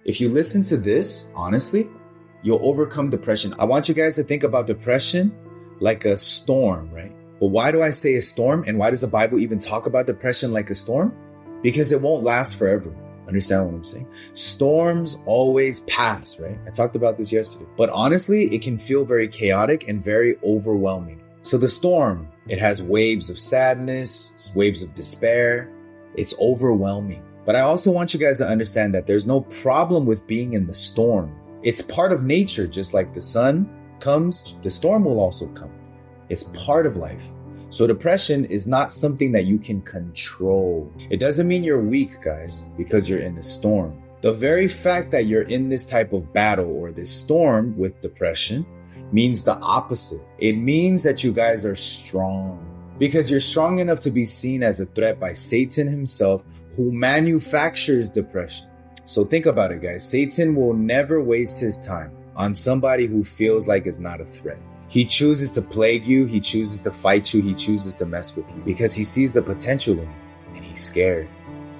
If you listen to this, honestly, you'll overcome depression. I want you guys to think about depression like a storm, right? But why do I say a storm? And why does the Bible even talk about depression like a storm? Because it won't last forever. Understand what I'm saying? Storms always pass, right? I talked about this yesterday. But honestly, it can feel very chaotic and very overwhelming. So the storm, it has waves of sadness, waves of despair. It's overwhelming. But I also want you guys to understand that there's no problem with being in the storm. It's part of nature. Just like the sun comes, the storm will also come. It's part of life. So depression is not something that you can control. It doesn't mean you're weak, guys, because you're in a storm. The very fact that you're in this type of battle or this storm with depression means the opposite. It means that you guys are strong, because you're strong enough to be seen as a threat by Satan himself, who manufactures depression. So think about it, guys. Satan will never waste his time on somebody who feels like is not a threat. He chooses to plague you. He chooses to fight you. He chooses to mess with you because he sees the potential in you and he's scared.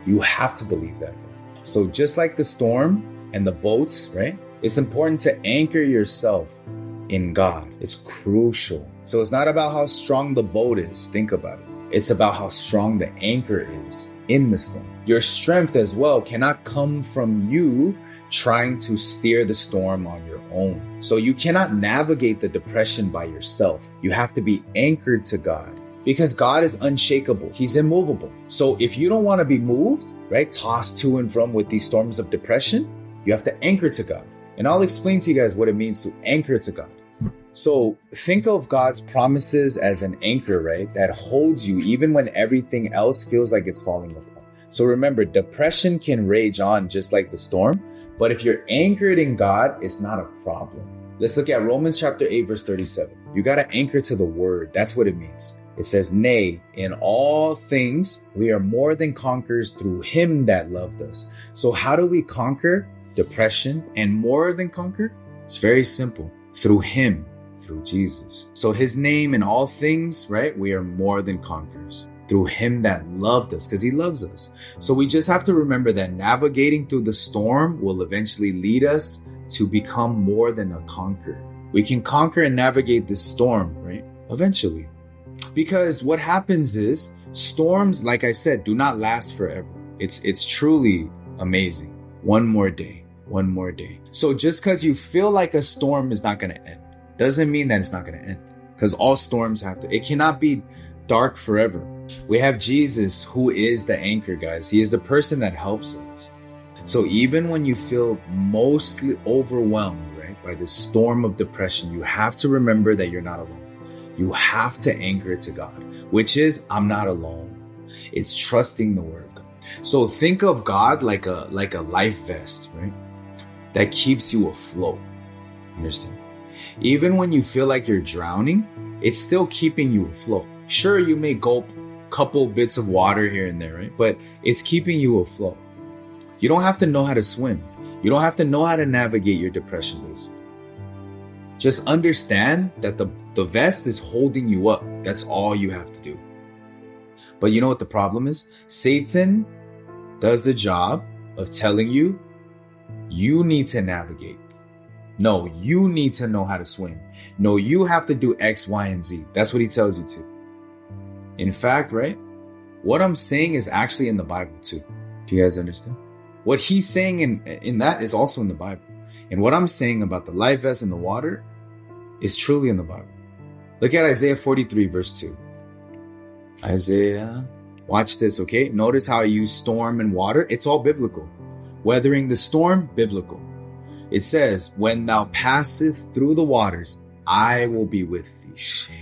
You have to believe that, guys. So just like the storm and the boats, right? It's important to anchor yourself in God. It's crucial. So it's not about how strong the boat is. Think about it. It's about how strong the anchor is in the storm. Your strength as well cannot come from you trying to steer the storm on your own. So you cannot navigate the depression by yourself. You have to be anchored to God because God is unshakable. He's immovable. So if you don't want to be moved, right, tossed to and from with these storms of depression, you have to anchor to God. And I'll explain to you guys what it means to anchor to God. So think of God's promises as an anchor, right, that holds you even when everything else feels like it's falling apart. So remember, depression can rage on just like the storm, but if you're anchored in God, it's not a problem. Let's look at Romans chapter 8, verse 37. You got to anchor to the word. That's what it means. It says, nay, in all things, we are more than conquerors through him that loved us. So how do we conquer depression and more than conquer? It's very simple. Through him, through Jesus. So his name in all things, right? We are more than conquerors. Through him that loved us, because he loves us. So we just have to remember that navigating through the storm will eventually lead us to become more than a conqueror. We can conquer and navigate this storm, right? Eventually. Because what happens is storms, like I said, do not last forever. It's truly amazing. One more day. So just because you feel like a storm is not going to end, doesn't mean that it's not going to end. Because all storms have to. It cannot be dark forever. We have Jesus, who is the anchor, guys. He is the person that helps us. So even when you feel mostly overwhelmed, right, by the storm of depression, you have to remember that you're not alone. You have to anchor to God, which is, I'm not alone. It's trusting the word of God. So think of God like a life vest, right, that keeps you afloat. Understand? Even when you feel like you're drowning, it's still keeping you afloat. Sure, you may gulp a couple bits of water here and there, right? But it's keeping you afloat. You don't have to know how to swim. You don't have to know how to navigate your depression, basically. Just understand that the vest is holding you up. That's all you have to do. But you know what the problem is? Satan does the job of telling you, you need to navigate. No, you need to know how to swim. No, you have to do X, Y, and Z. That's what he tells you to. In fact, right, what I'm saying is actually in the Bible too. Do you guys understand? What he's saying in that is also in the Bible. And what I'm saying about the life vest and the water is truly in the Bible. Look at Isaiah 43, verse 2. Isaiah, watch this, okay? Notice how I use storm and water. It's all biblical. Weathering the storm, biblical. It says, when thou passest through the waters, I will be with thee.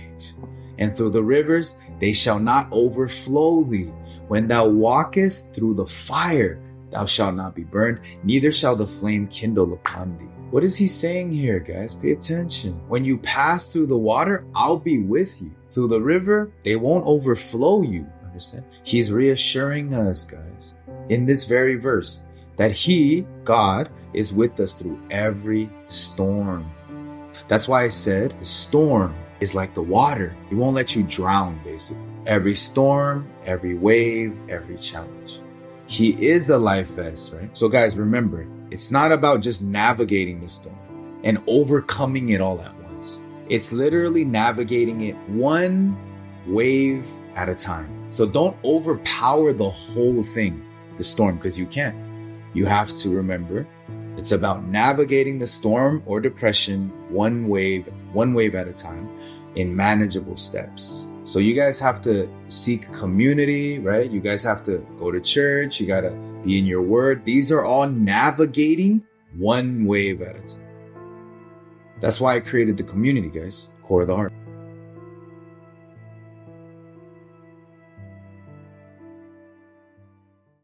And through the rivers, they shall not overflow thee. When thou walkest through the fire, thou shalt not be burned, neither shall the flame kindle upon thee. What is he saying here, guys? Pay attention. When you pass through the water, I'll be with you. Through the river, they won't overflow you. Understand? He's reassuring us, guys, in this very verse, that he, God, is with us through every storm. That's why I said the storm is like the water. It won't let you drown, basically. Every storm, every wave, every challenge. He is the life vest, right? So guys, remember, it's not about just navigating the storm and overcoming it all at once. It's literally navigating it one wave at a time. So don't overpower the whole thing, the storm, because you can't. You have to remember, it's about navigating the storm or depression one wave at a time in manageable steps. So you guys have to seek community, right? You guys have to go to church. You got to be in your word. These are all navigating one wave at a time. That's why I created the community, guys. Core of the Heart.